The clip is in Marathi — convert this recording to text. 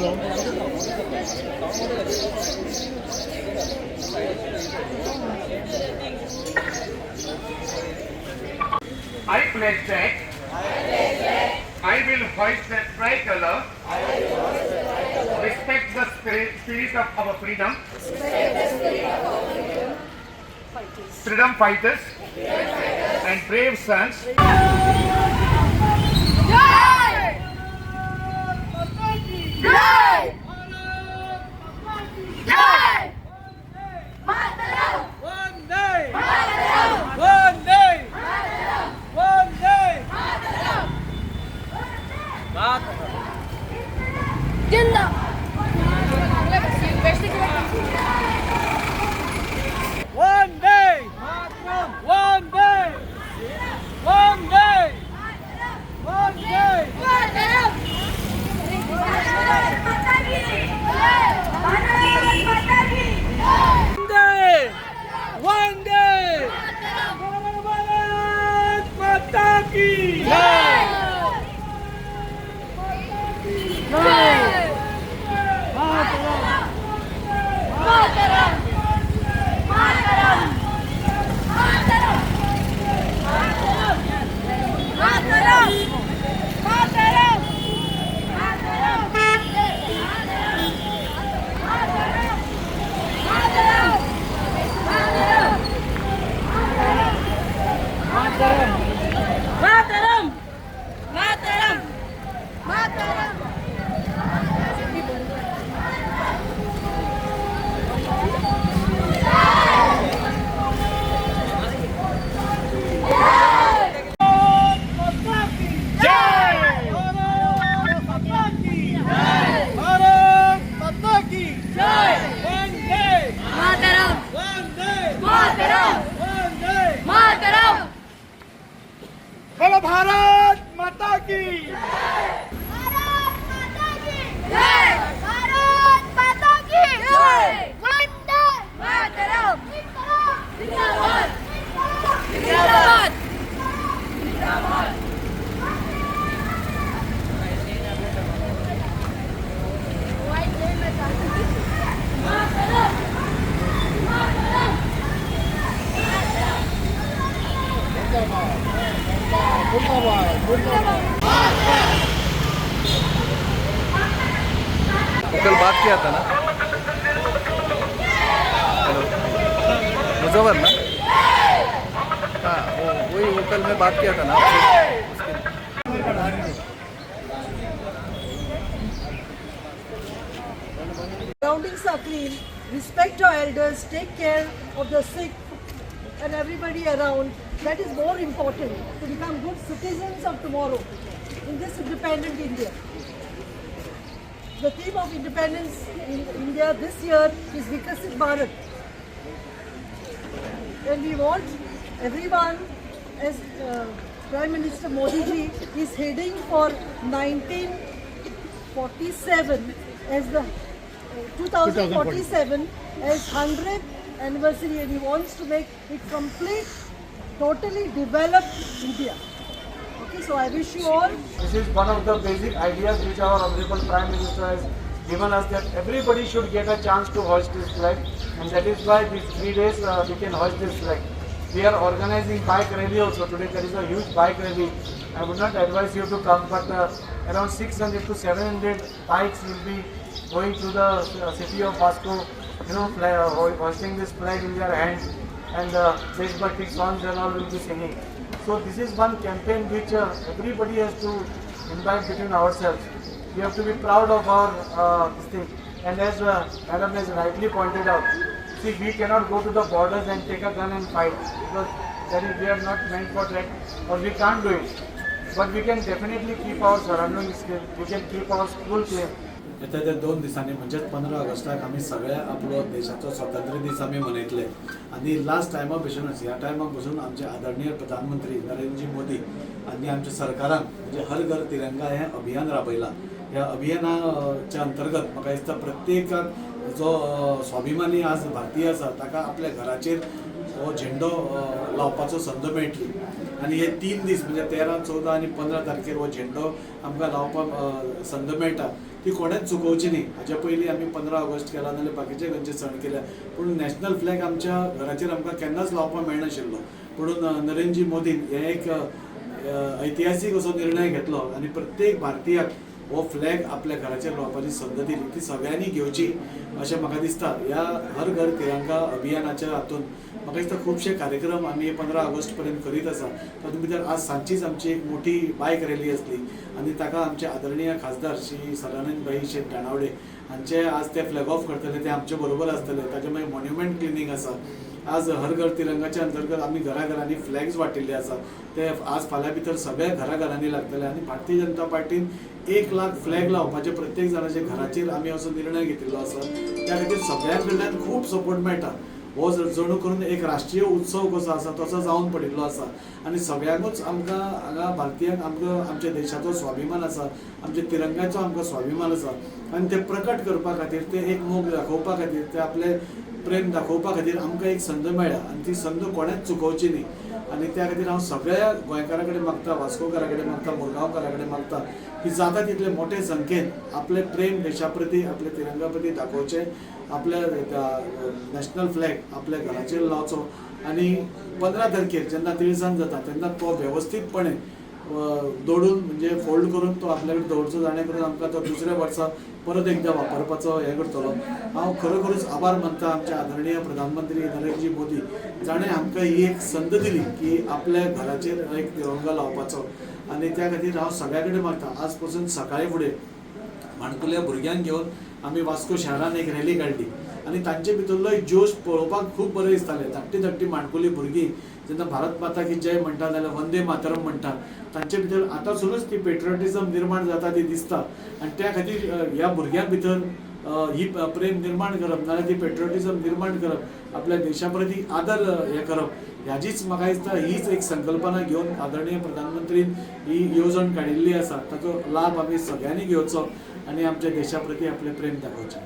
I pledge that I will hoist the tricolor, respect the spirit of our freedom fighters, and brave sons. बोलो भारत माता की भारत माता की जय भारत माता की जय वंदे मातरम जिंदाबाद जिंदाबाद जिंदाबाद कल बात किया था ना, हेलो मुजफ्फर ना, हाँ वही कल मैं बात किया था ना Surroundings are clean, respect our elders, take care of the sick and everybody around. That is more important to become good citizens of tomorrow in this independent India. The theme of independence in India this year is Vikasit Bharat. And we want everyone, as Prime Minister Modi ji is heading for 1947 as the 2047 as 100th anniversary, and he wants to make it complete, totally developed India. Okay, so I wish you all. This is one of the basic ideas which our Honorable Prime Minister has given us, that everybody should get a chance to hoist this flag, and that is why these 3 days we can hoist this flag. We are organizing bike rally also. Today there is a huge bike rally. I would not advise you to come, but around 600 to 700 bikes will be going to the city of Vasco, hoisting this flag in their hand, and Deshbhakti songs and all will be singing. So this is one campaign which everybody has to invite between ourselves. We have to be proud of our this thing. And as Madam has rightly pointed out, see, we cannot go to the borders and take a gun and fight, because we are not meant for that, or we can't do it. But we can definitely keep our surroundings clean. We can keep our school clean. येत्या त्या 2 दिसांनी म्हणजेच 15 ऑगस्टाक आमी सगळ्या आपलो देशाचो स्वातंत्र्य दीस आमी मनयतले. आनी लास्ट टायमा पासूनच ह्या टायमाक पासून आमचे आदरणीय प्रधानमंत्री नरेंद्रजी मोदी आनी आमच्या सरकारान म्हणजे हर घर तिरंगा हे अभियान राबयला. ह्या अभियानाच्या अंतर्गत म्हाका दिसता प्रत्येकाक जो स्वाभिमानी आज भारतीय आसा ताका आपल्या घराचेर हो झेंडो लावपाचो संद मेळटली. आनी हे 3 दीस म्हणजे 13, 14 आनी 15 तारखेर हो झेंडो आमकां लावपाक संद मेळटा. ती कोणेच चुकोवची न्ही. हाच्या पयलीं आमी 15 ऑगस्ट केला नाजाल्यार बाकीचे खंयचे सण केल्या, पूण नॅशनल फ्लॅग आमच्या घराचेर आमकां केन्नाच लावपाक मेळनाशिल्लो. म्हणून नरेंद्रजी मोदीन हे एक ऐतिहासीक असो निर्णय घेतलो आनी प्रत्येक भारतीयाक हो फ्लॅग आपल्या घराचेर लावपाची संद दिली. ती सगळ्यांनी घेवची अशें म्हाका दिसता. ह्या हर घर तिरंगा अभियानाच्या हातून म्हाका दिसता खुबशे कार्यक्रम आमी 15 ऑगस्ट पर्यंत करीत आसा. तातूंत भितर आज सांजचीच आमची एक मोठी बायक रॅली आसली आनी ताका आमचे आदरणीय खासदार श्री सदानंदभाई शेट दाणावडे हांचे आज ते फ्लॅग ऑफ करतले, ते आमचे बरोबर आसतले. ताचे मागीर मॉन्युमेंट क्लिनिंग आसा. आज हर घर तिरंगाच्या अंतर्गत आमी घराघरांनी फ्लॅग्स वाटिल्ले आसा. ते आज फाल्यां भितर सगळ्या घराघरांनी लागतले आनी भारतीय जनता पार्टीन 1 लाख फ्लॅग लावपाचे प्रत्येक जाणाच्या घराचेर आमी असो निर्णय घेतिल्लो आसा. त्या खातीर सगळ्या कडल्यान खूब सपोर्ट मेळटा. हो जणू करून एक राष्ट्रीय उत्सव कसो आसा तसो जावन पडिल्लो आसा आनी सगळ्यांकूच आमकां हांगा भारतीयांक आमकां आमच्या देशाचो स्वाभिमान आसा, आमच्या तिरंगाचो आमकां स्वाभिमान आसा आनी ते प्रकट करपा खातीर, ते एक मोग दाखोवपा खातीर, ते आपले प्रेम दाखोवपा खातीर आमकां एक संद मेळ्ळ्या आनी ती संद कोणेच चुकोवची न्ही. आनी त्या खातीर हांव सगळ्या गोंयकारां कडेन मागता, वास्कोकारां कडेन मागता, मुरगांवकारां कडेन मागता की जाता तितले मोठे संख्येन आपले प्रेम देशा प्रती, आपल्या तिरंगा प्रती दाखोवचे, आपल्या नॅशनल फ्लॅग आपल्या घराचेर लावचो आनी 15 तारखेर जेन्ना तिळसांज जाता तेन्ना तो वेवस्थीतपणे दवरून म्हणजे फोल्ड करून तो आपल्या कडेन दवरचो, जाणे करून आमकां तो दुसऱ्या वर्सा परत एकदा वापरपाचो हे करतलो. हांव खरोखरूच आभार मानता आमच्या आदरणीय प्रधानमंत्री नरेंद्रजी मोदी, जाणें आमकां ही एक संद दिली की आपल्या घराचेर एक तिरंगा लावपाचो. आनी त्या खातीर हांव सगळ्या कडेन मागता, आज पासून सकाळी फुडें माणकुल्या भुरग्यांक घेवन आमी वास्को शहरान एक रॅली काडली आनी तांचे भितरलो एक जोश पळोवपाक खूब बरें दिसतालें. धाकटी माणकुली भुरगीं जेन्ना भारत माता की जय म्हणटा जाल्यार वंदे मातरम म्हणटा, तांचे भितर आतांसूनच ती पेट्रियोटिझम निर्माण जाता ती दिसता. आनी त्या खातीर ह्या भुरग्यां भितर ही प्रेम निर्माण करप नाजाल्यार ती पेट्रियोटिझम निर्माण करप, आपल्या देशा प्रती आदर हे करप, ह्याचीच म्हाका दिसता हीच एक संकल्पना घेवन आदरणीय प्रधानमंत्रीन ही येवजण काडिल्ली आसा. ताचो लाभ आमी सगळ्यांनी घेवचो आनी आमच्या देशा प्रती आपलें प्रेम दाखोवचें.